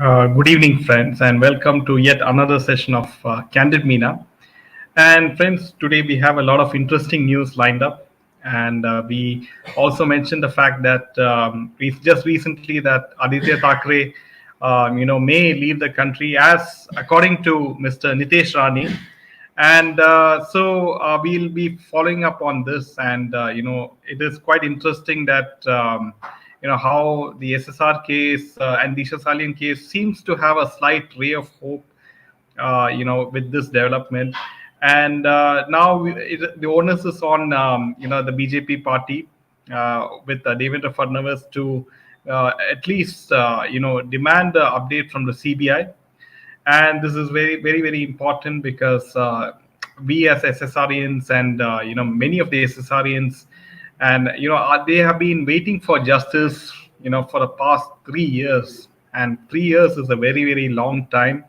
Good evening, friends, and welcome to yet another session of Candid Meena. And friends, today we have a lot of interesting news lined up, and we also mentioned the fact that we just recently that Aditya Thackeray, may leave the country as according to Mr. Nitesh Rani, and we'll be following up on this, and it is quite interesting that. How the SSR case and the Shasalian case seems to have a slight ray of hope, with this development. And the onus is on, the BJP party with Devendra Fadnavis to at least, demand the update from the CBI. And this is very, very, very important because we as SSRians and, many of the SSRians and they have been waiting for justice for the past 3 years, and 3 years is a very, very long time.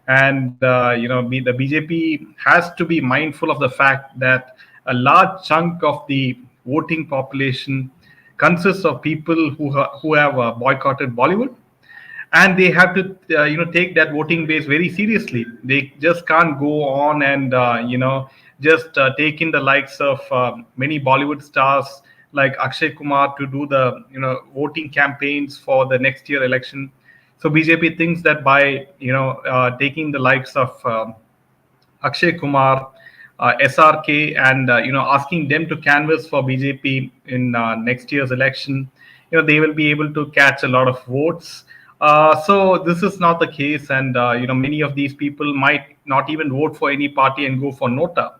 And the BJP has to be mindful of the fact that a large chunk of the voting population consists of people who have boycotted Bollywood, and they have to take that voting base very seriously. They just can't go on and just take in the likes of many Bollywood stars like Akshay Kumar to do the voting campaigns for the next year election. So BJP thinks that by taking the likes of Akshay Kumar, SRK, and asking them to canvass for BJP in next year's election, they will be able to catch a lot of votes. So this is not the case, and many of these people might not even vote for any party and go for Nota.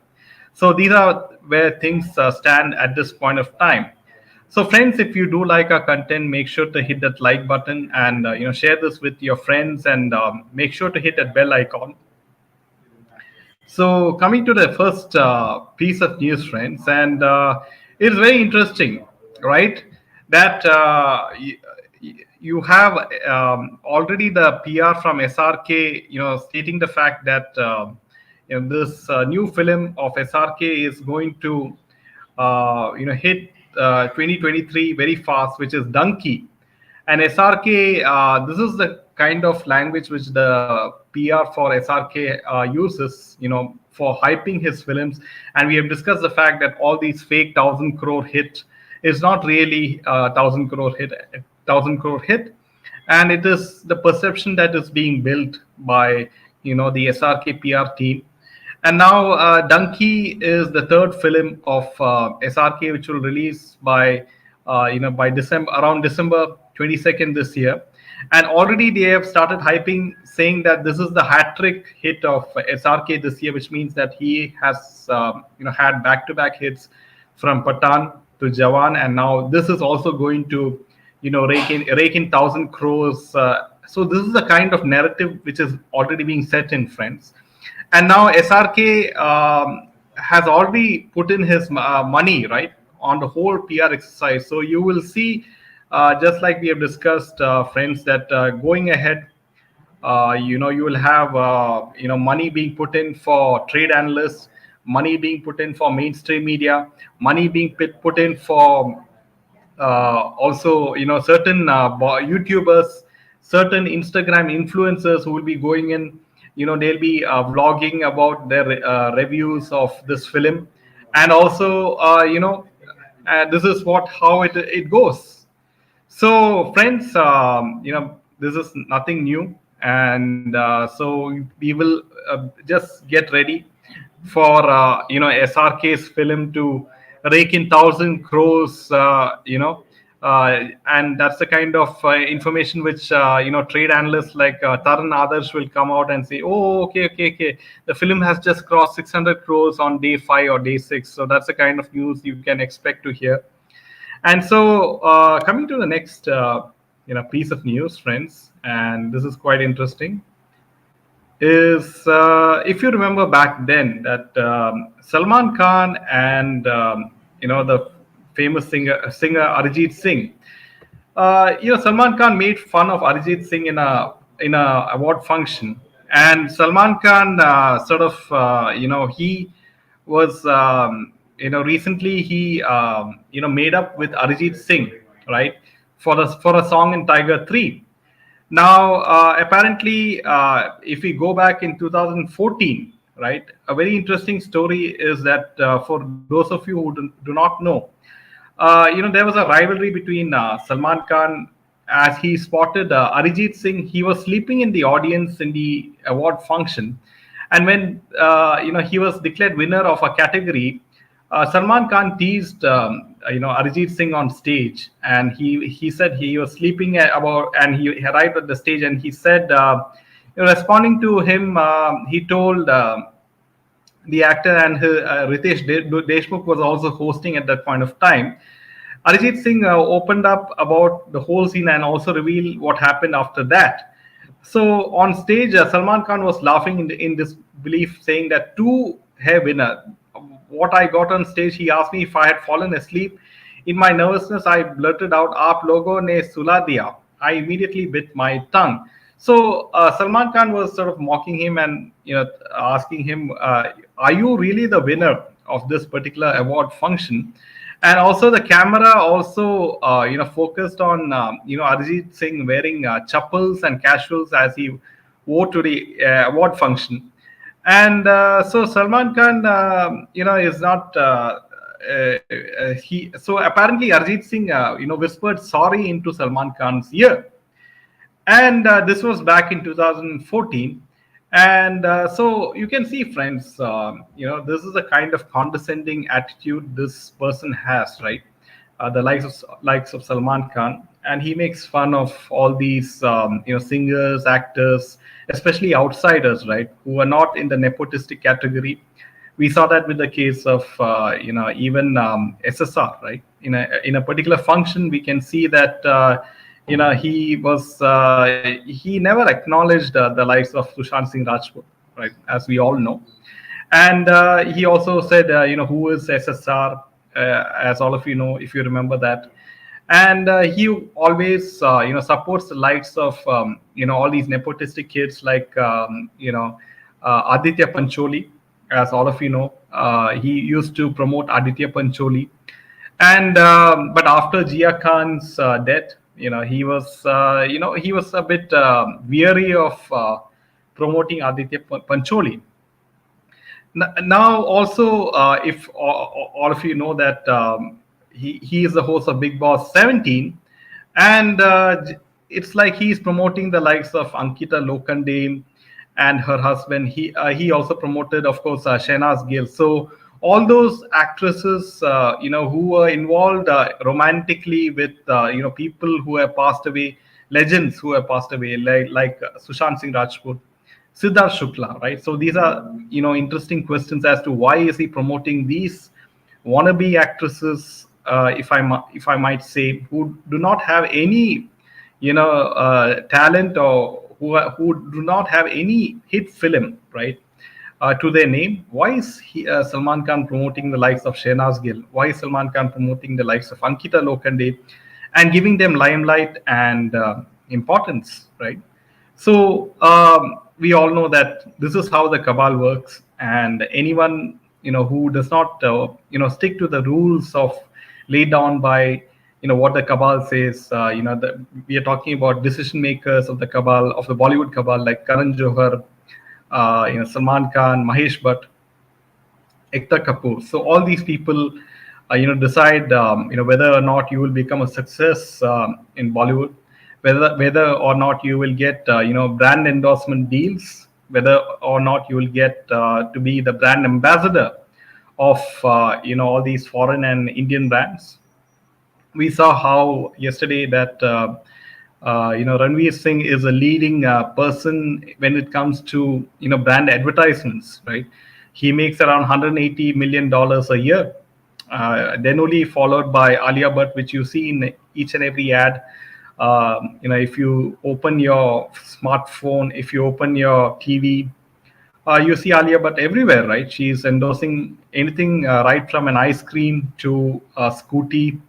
So these are where things stand at this point of time. So friends, if you do like our content, make sure to hit that like button and share this with your friends, and make sure to hit that bell icon. So coming to the first piece of news, friends, and it's very interesting, right? That you have already the PR from SRK, stating the fact that this new film of SRK is going to, hit 2023 very fast, which is Donkey. And SRK, this is the kind of language which the PR for SRK uses, for hyping his films. And we have discussed the fact that all these fake 1,000 crore hit is not really 1,000 crore hit, and it is the perception that is being built by the SRK PR team. And now Donkey is the third film of SRK, which will release by by December, around December 22nd this year. And already they have started hyping, saying that this is the hat trick hit of SRK this year, which means that he has had back-to-back hits from Pathan to Jawan, and now this is also going to rake in 1,000 crores. So this is the kind of narrative which is already being set in, friends. And now SRK has already put in his money, right, on the whole PR exercise. So you will see, just like we have discussed, friends, that going ahead, you will have money being put in for trade analysts, money being put in for mainstream media, money being put in for also certain YouTubers, certain Instagram influencers who will be going in. They'll be vlogging about their reviews of this film, and also this is how it goes. So friends, this is nothing new, and so we will just get ready for SRK's film to rake in 1,000 crores, and that's the kind of information which trade analysts like Taran Adarsh will come out and say, oh, okay, the film has just crossed 600 crores on day 5 or day 6. So that's the kind of news you can expect to hear. And so coming to the next piece of news, friends, and this is quite interesting, is if you remember back then that Salman Khan and the famous singer Arijit Singh, Salman Khan made fun of Arijit Singh in a award function, and Salman Khan he was recently he made up with Arijit Singh, right, for a song in Tiger 3. Now, apparently, if we go back in 2014, right, a very interesting story is that for those of you who do not know, there was a rivalry between Salman Khan as he spotted Arijit Singh. He was sleeping in the audience in the award function, and when he was declared winner of a category, Salman Khan teased Arijit Singh on stage, and he said he was sleeping and he arrived at the stage, and he said, responding to him, he told. The actor and Ritesh Deshmukh was also hosting at that point of time. Arijit Singh opened up about the whole scene and also revealed what happened after that. So on stage, Salman Khan was laughing in this belief, saying that to hai winner. What I got on stage, he asked me if I had fallen asleep. In my nervousness, I blurted out, "Aap logo ne sula diya." I immediately bit my tongue. So Salman Khan was sort of mocking him and asking him, "Are you really the winner of this particular award function?" And also the camera also focused on Arijit Singh wearing chappals and casuals as he wore to the award function. And so Salman Khan is not he so apparently Arjit Singh whispered sorry into Salman Khan's ear, and this was back in 2014. And so you can see, friends, this is the kind of condescending attitude this person has, right? The likes of Salman Khan, and he makes fun of all these singers, actors, especially outsiders, right, who are not in the nepotistic category. We saw that with the case of even SSR, right? In a particular function, we can see that he never acknowledged the likes of Sushant Singh Rajput, right, as we all know. And he also said, who is SSR, as all of you know, if you remember that. And he always, supports the likes of, all these nepotistic kids like, Aditya Pancholi, as all of you know. He used to promote Aditya Pancholi. And but after Jia Khan's death, he was a bit weary of promoting Aditya Pancholi. Now, also, if all of you know that he is the host of Big Boss 17, and it's like he's promoting the likes of Ankita Lokande and her husband. He also promoted, of course, Shehnaz Gill. So all those actresses, who were involved romantically with people who have passed away, legends who have passed away, like Sushant Singh Rajput, Siddharth Shukla, right? So these are, interesting questions as to why is he promoting these wannabe actresses, if I might say, who do not have any, talent, or who do not have any hit film, right, to their name. Why is Salman Khan promoting the likes of Shehnaz Gill? Why is Salman Khan promoting the likes of Ankita Lokande and giving them limelight and importance, right? So we all know that this is how the cabal works, and anyone who does not stick to the rules of laid down by what the cabal says. We are talking about decision makers of the cabal, of the Bollywood cabal, like Karan Johar, Salman Khan, Mahesh Bhatt, Ekta Kapoor. So all these people, decide, whether or not you will become a success in Bollywood, whether or not you will get, brand endorsement deals, whether or not you will get to be the brand ambassador of, all these foreign and Indian brands. We saw how yesterday that Ranveer Singh is a leading person when it comes to brand advertisements, right? He makes around $180 million a year. Then only followed by Alia Bhatt, which you see in each and every ad. If you open your smartphone, if you open your TV, you see Alia Bhatt everywhere, right? She's endorsing anything, right from an ice cream to a scooty,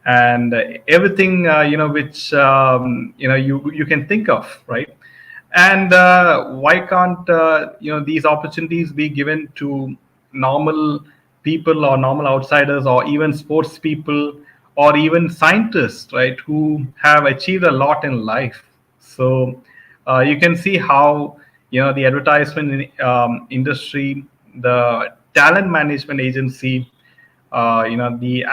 and everything which you can think of, right? And why can't these opportunities be given to normal people or normal outsiders, or even sports people, or even scientists, right, who have achieved a lot in life? So you can see how the advertisement industry, the talent management agency, the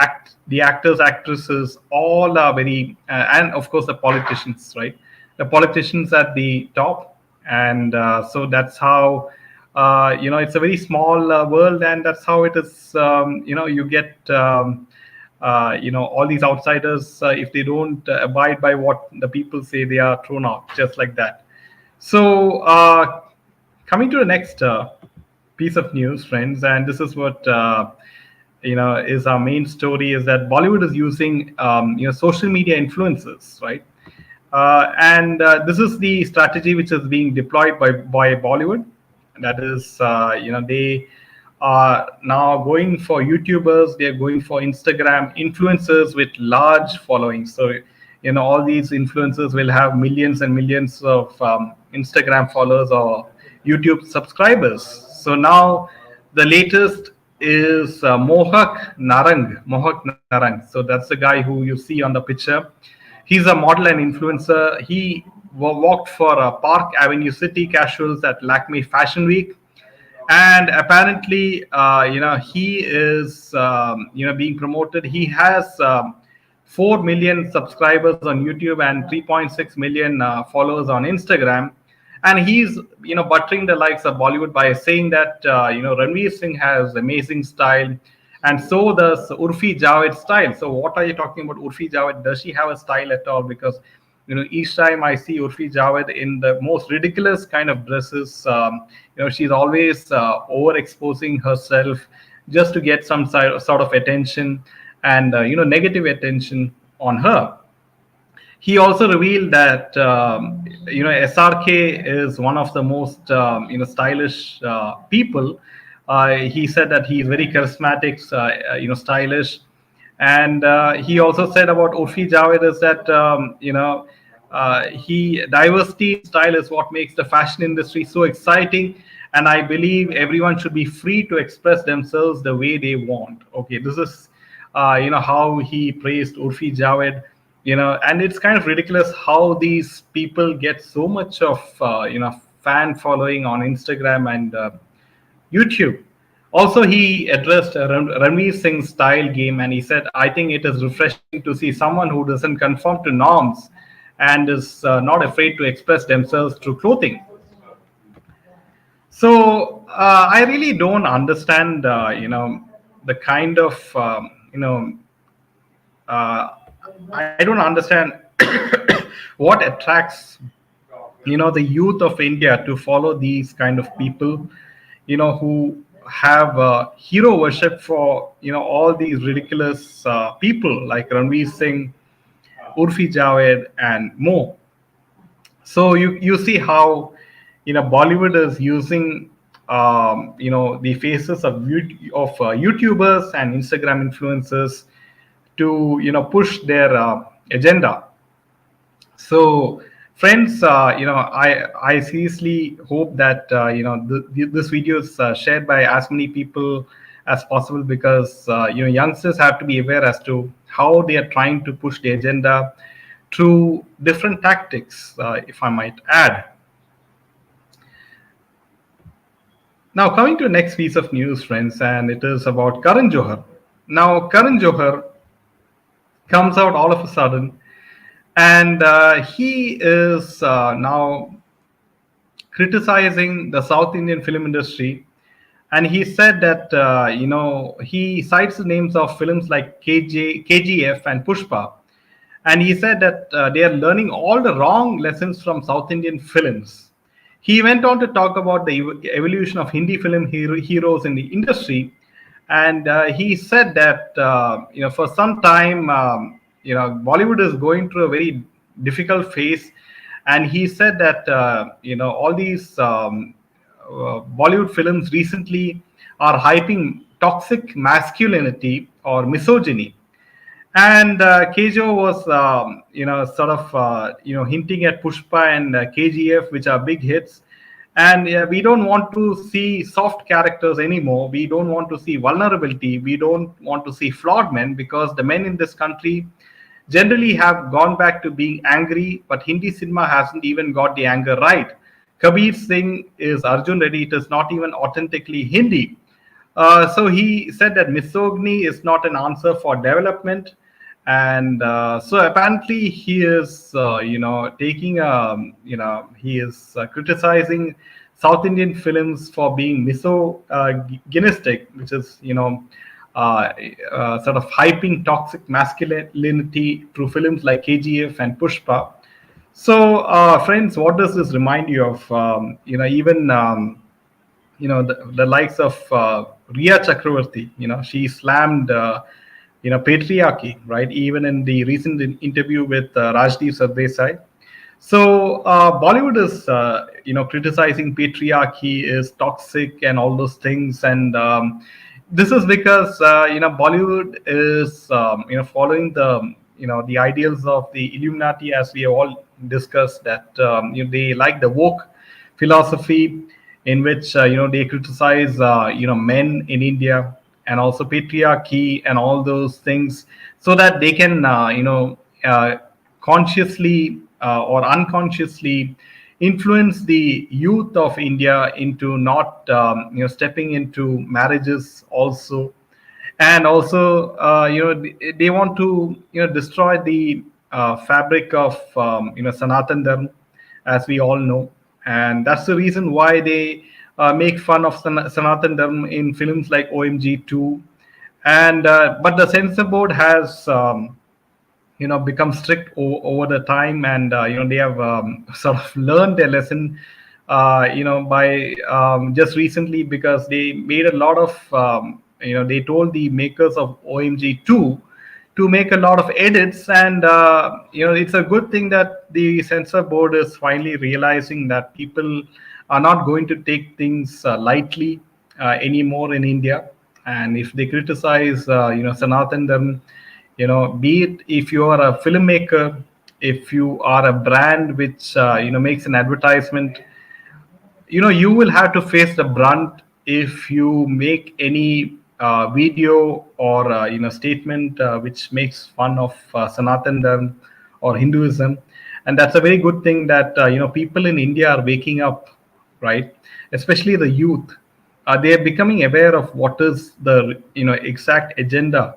actors, actresses, all are very, and of course the politicians, right? The politicians at the top, and so that's how it's a very small world, and that's how it is. You get. All these outsiders, if they don't abide by what the people say, they are thrown out, just like that. So, coming to the next piece of news, friends, and this is what is our main story: is that Bollywood is using social media influencers, right? And this is the strategy which is being deployed by Bollywood. That is, they are now going for YouTubers. They are going for Instagram influencers with large followings. So, all these influencers will have millions and millions of Instagram followers or YouTube subscribers. So now the latest is Mohak Narang. So that's the guy who you see on the picture. He's a model and influencer. He walked for Park Avenue City Casuals at Lakme Fashion Week, and apparently, he is being promoted. He has 4 million subscribers on YouTube and 3.6 million followers on Instagram. And he's buttering the likes of Bollywood by saying that Ranveer Singh has amazing style, and so does Urfi Javed style. So what are you talking about, Urfi Javed? Does she have a style at all? Because each time I see Urfi Javed in the most ridiculous kind of dresses, she's always overexposing herself just to get some sort of attention and negative attention on her. He also revealed that SRK is one of the most stylish people. He said that he is very charismatic, stylish, and he also said about Urfi Javed is that he diversity in style is what makes the fashion industry so exciting, and I believe everyone should be free to express themselves the way they want. Okay, this is how he praised Urfi Javed. And it's kind of ridiculous how these people get so much of fan following on Instagram and YouTube. Also, he addressed Ranveer Singh's style game, and he said, "I think it is refreshing to see someone who doesn't conform to norms and is not afraid to express themselves through clothing." So I really don't understand, the kind of uh, I don't understand what attracts the youth of India to follow these kind of people, who have hero worship for all these ridiculous people like Ranveer Singh, Urfi Javed, and more. So you see how Bollywood is using the faces of YouTubers and Instagram influencers to push their agenda. So, friends, I seriously hope that this video is shared by as many people as possible, because youngsters have to be aware as to how they are trying to push the agenda through different tactics, if I might add. Now, coming to the next piece of news, friends, and it is about Karan Johar. Now, Karan Johar comes out all of a sudden, and he is now criticizing the South Indian film industry. And he said that he cites the names of films like KGF and Pushpa, and he said that they are learning all the wrong lessons from South Indian films. He went on to talk about the evolution of Hindi film heroes in the industry, and he said that for some time Bollywood is going through a very difficult phase, and he said that all these Bollywood films recently are hyping toxic masculinity or misogyny. And Kejo was, sort of, hinting at Pushpa and KGF, which are big hits. And we don't want to see soft characters anymore. We don't want to see vulnerability. We don't want to see flawed men, because the men in this country, generally have gone back to being angry, but Hindi cinema hasn't even got the anger right. Kabir Singh is Arjun Reddy. It is not even authentically Hindi. So he said that misogyny is not an answer for development, and so apparently he is, taking, he is criticizing South Indian films for being misogynistic, which is, sort of hyping toxic masculinity through films like KGF and Pushpa. So, friends, what does this remind you of? Even the likes of Riya Chakravarti. She slammed patriarchy, right? Even in the recent interview with Rajdeep Sardesai. So Bollywood is criticizing patriarchy is toxic and all those things, and this is because Bollywood is following the ideals of the Illuminati, as we have all discussed, that they like the woke philosophy, in which they criticize men in India, and also patriarchy and all those things, so that they can consciously or unconsciously influence the youth of India into not stepping into marriages also, and also they want to destroy the fabric of Sanatan Dharma, as we all know, and that's the reason why they make fun of Sanatan Dharma in films like OMG 2, and but the censor board has become strict over the time, and they have sort of learned their lesson by just recently, because they made a lot of they told the makers of OMG 2 to make a lot of edits, and it's a good thing that the censor board is finally realizing that people are not going to take things lightly anymore in India. And if they criticize Sanatan Dharma, be it if you are a filmmaker, if you are a brand which makes an advertisement, you will have to face the brunt if you make any video or statement which makes fun of Sanatan Dharma or Hinduism. And that's a very good thing that people in India are waking up, right? Especially the youth. They are becoming aware of what is the exact agenda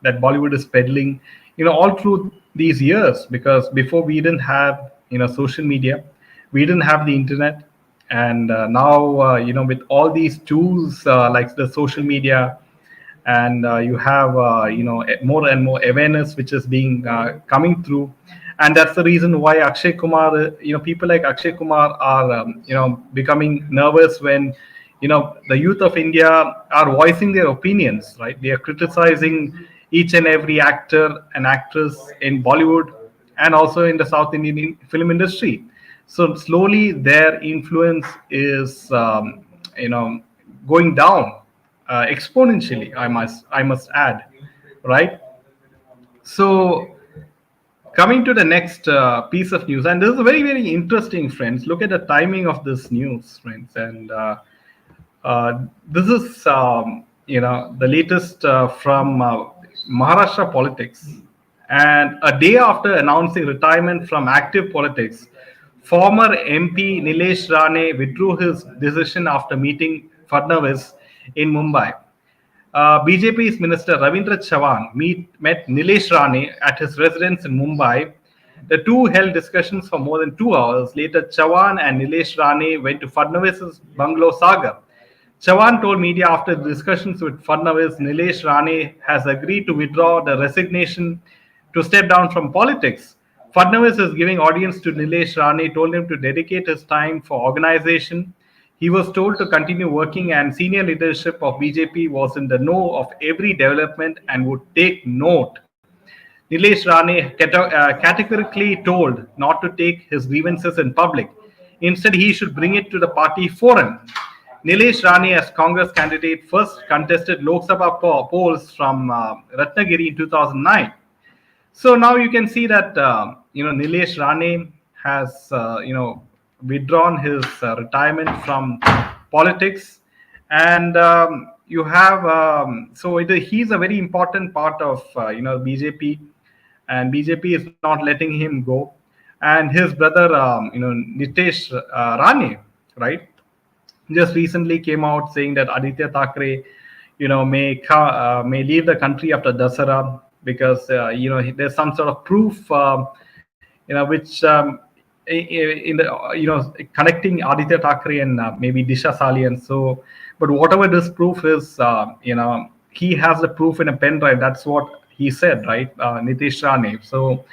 that Bollywood is peddling, all through these years. Because before, we didn't have social media, we didn't have the internet, and now with all these tools like the social media, and you have more and more awareness which is being coming through, and that's the reason why Akshay Kumar, people like Akshay Kumar are becoming nervous when the youth of India are voicing their opinions, right? They are criticizing each and every actor and actress in Bollywood and also in the South Indian film industry. So slowly their influence is going down exponentially. I must add, right? So coming to the next piece of news, and this is very, very interesting, friends. Look at the timing of this news, friends, and this is the latest from Maharashtra politics. And a day after announcing retirement from active politics, former MP Nilesh Rane withdrew his decision after meeting Fadnavis in Mumbai. BJP's Minister Ravindra Chavan met Nilesh Rane at his residence in Mumbai. The two held discussions for more than 2 hours. Later, Chavan and Nilesh Rane went to Fadnavis's bungalow Sagar. Chavan told media after discussions with Fadnavis, Nilesh Rane has agreed to withdraw the resignation to step down from politics. Fadnavis is giving audience to Nilesh Rane, told him to dedicate his time for organization. He was told to continue working, and senior leadership of BJP was in the know of every development and would take note. Nilesh Rane categorically told not to take his grievances in public. Instead, he should bring it to the party forum. Nilesh Rane, as Congress candidate, first contested Lok Sabha polls from Ratnagiri in 2009. So now you can see that Nilesh Rane has withdrawn his retirement from politics, and you have he's a very important part of BJP, and BJP is not letting him go. And his brother, Nitesh Rane, right, just recently came out saying that Aditya Thackeray, may leave the country after Dasara because there's some sort of proof, which in the connecting Aditya Thackeray and maybe Disha Salian. So, but whatever this proof is, he has the proof in a pen drive. That's what he said, right, Nitish Rane. So,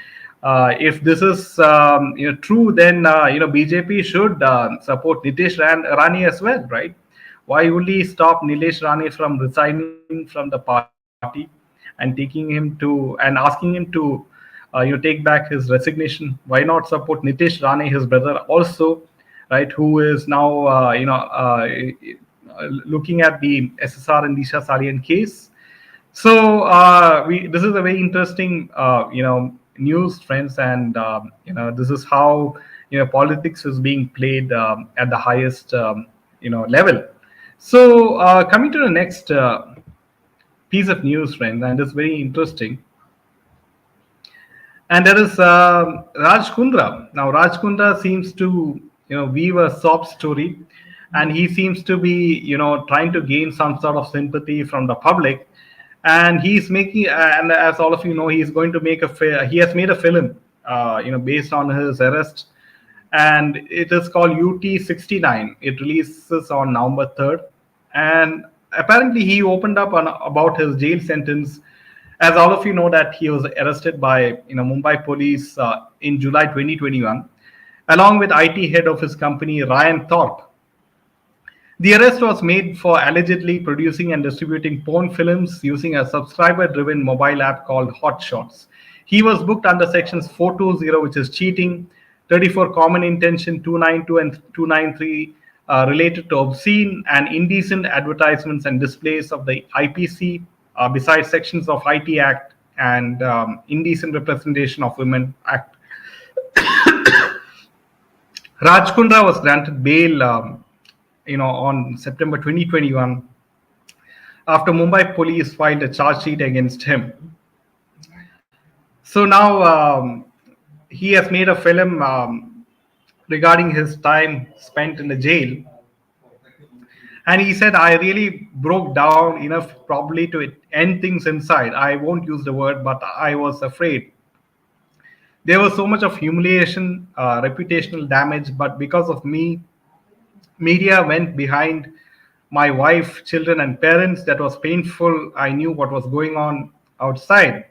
if this is true, then BJP should support Rane as well, right? Why would he stop Nilesh Rane from resigning from the party and taking him to and asking him to take back his resignation? Why not support Nitish Rane, his brother, also, right? Who is now looking at the SSR and Disha Salian case. So this is a very interesting news, friends, and this is how politics is being played at the highest level. So coming to the next piece of news, friends, and it's very interesting. And there is Raj Kundra. Now, Raj Kundra seems to weave a sob story, and he seems to be trying to gain some sort of sympathy from the public. And he's making, and as all of you know, he's going to make he has made a film, based on his arrest, and it is called UT69. It releases on November 3rd, and apparently he opened up about his jail sentence. As all of you know, that he was arrested by Mumbai police in July 2021, along with IT head of his company Ryan Thorpe. The arrest was made for allegedly producing and distributing porn films using a subscriber-driven mobile app called Hot Shots. He was booked under sections 420, which is cheating, 34 common intention, 292 and 293 related to obscene and indecent advertisements and displays of the IPC, besides sections of IT Act and Indecent Representation of Women Act. Raj Kundra was granted bail on September 2021 after Mumbai police filed a charge sheet against him. So now he has made a film regarding his time spent in the jail. And he said, I really broke down enough probably to end things inside. I won't use the word, but I was afraid. There was so much of humiliation, reputational damage, but because of me, media went behind my wife, children, and parents. That was painful. I knew what was going on outside.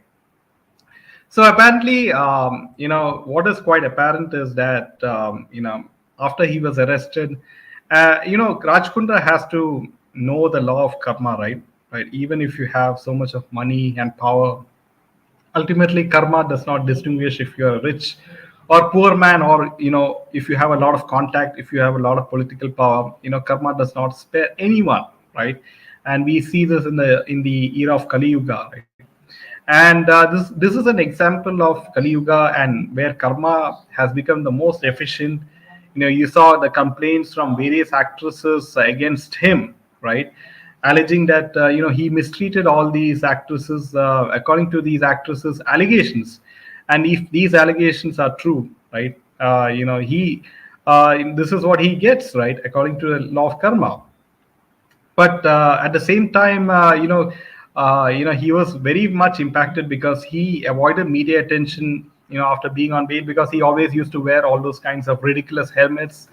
So apparently, what is quite apparent is that, after he was arrested, Raj Kundra has to know the law of karma, right? Right. Even if you have so much of money and power, ultimately karma does not distinguish if you are rich or poor man, or if you have a lot of contact, if you have a lot of political power. Karma does not spare anyone, right? And we see this in the era of Kali Yuga, right? And this is an example of Kali Yuga, and where karma has become the most efficient. You saw the complaints from various actresses against him, right, alleging that he mistreated all these actresses according to these actresses' allegations. And if these allegations are true, right, he this is what he gets, right, according to the law of karma. But at the same time, he was very much impacted because he avoided media attention, after being on bail, because he always used to wear all those kinds of ridiculous helmets.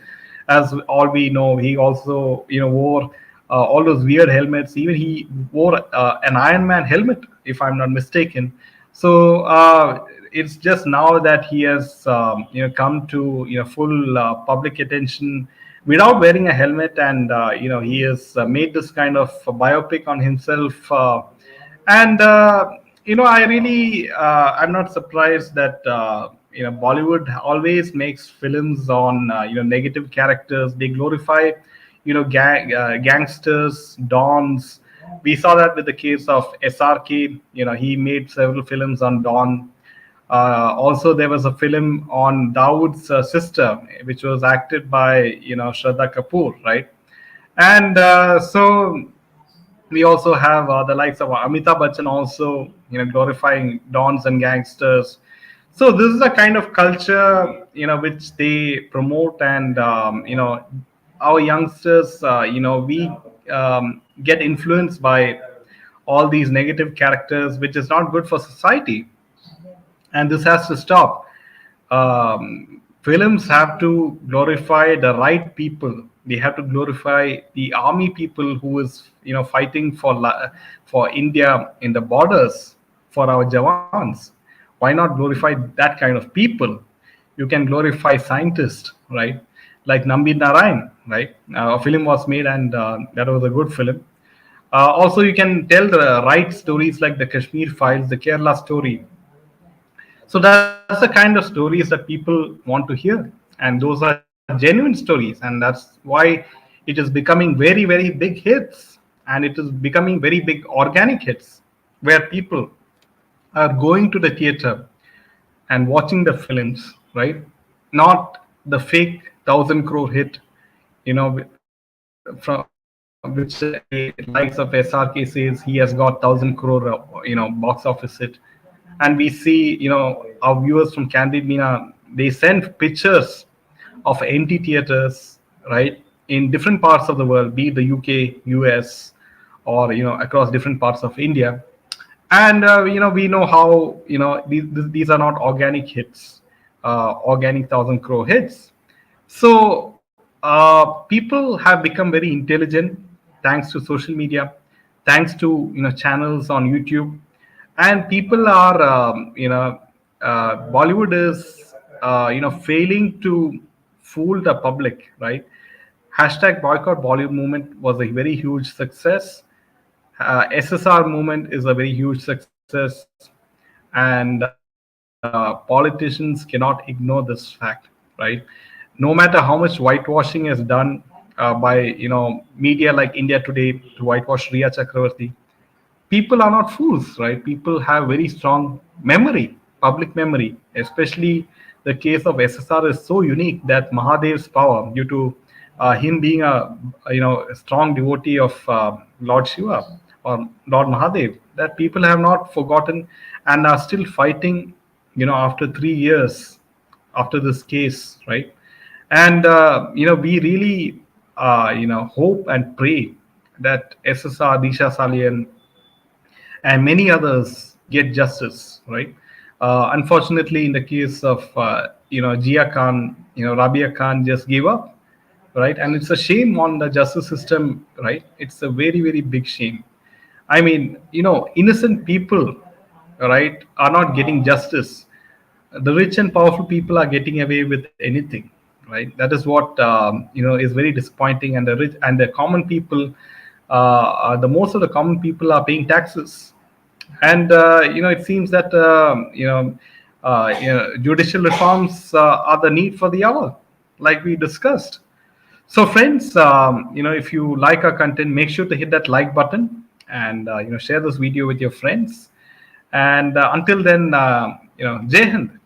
As all we know, he also, wore all those weird helmets. Even he wore an Iron Man helmet, if I'm not mistaken. So it's just now that he has, come to, full public attention without wearing a helmet, and he has made this kind of biopic on himself, and I really I'm not surprised that Bollywood always makes films on negative characters. They glorify gangsters, dons. We saw that with the case of SRK. He made several films on Don. Also, there was a film on Dawood's sister, which was acted by Shraddha Kapoor, right? And so We also have the likes of Amitabh Bachchan also, glorifying dons and gangsters. So this is a kind of culture, which they promote, and our youngsters, we get influenced by all these negative characters, which is not good for society, and this has to stop. Films have to glorify the right people. They have to glorify the army people who is fighting for India in the borders, for our jawans. Why not glorify that kind of people? You can glorify scientists, right? Like Nambi Narayan, right? A film was made, and that was a good film. Also, you can tell the right stories like the Kashmir Files, the Kerala story. So that's the kind of stories that people want to hear, and those are genuine stories, and that's why it is becoming very, very big hits, and it is becoming very big organic hits, where people are going to the theater and watching the films, right? Not the fake 1,000 crore hit, from which the likes of SRK says he has got 1,000 crore, box office hit. And we see, our viewers from Candid Mina, they send pictures of empty theaters, right, in different parts of the world, be it the UK, US, or across different parts of India. And we know how these are not organic hits, organic 1,000 crore hits. So people have become very intelligent thanks to social media, thanks to channels on YouTube, and people are Bollywood is failing to fool the public, right? Hashtag boycott Bollywood movement was a very huge success. SSR movement is a very huge success, and politicians cannot ignore this fact, right? No matter how much whitewashing is done by media like India Today to whitewash Riya Chakravarti, people are not fools, right? People have very strong memory, public memory. Especially the case of SSR is so unique that Mahadev's power, due to him being a strong devotee of Lord Shiva or Lord Mahadev, that people have not forgotten and are still fighting. After 3 years after this case, right? And we really hope and pray that SSR, Disha Salian, and many others get justice, right? Unfortunately, in the case of Jia Khan, Rabia Khan just gave up, right? And it's a shame on the justice system, right? It's a very, very big shame. I mean, innocent people, right, are not getting justice. The rich and powerful people are getting away with anything, right? That is what is very disappointing. And the rich and the common people, the most of the common people are paying taxes, and it seems that judicial reforms are the need for the hour, like we discussed. So, friends, if you like our content, make sure to hit that like button, and share this video with your friends. And until then, Jai Hind.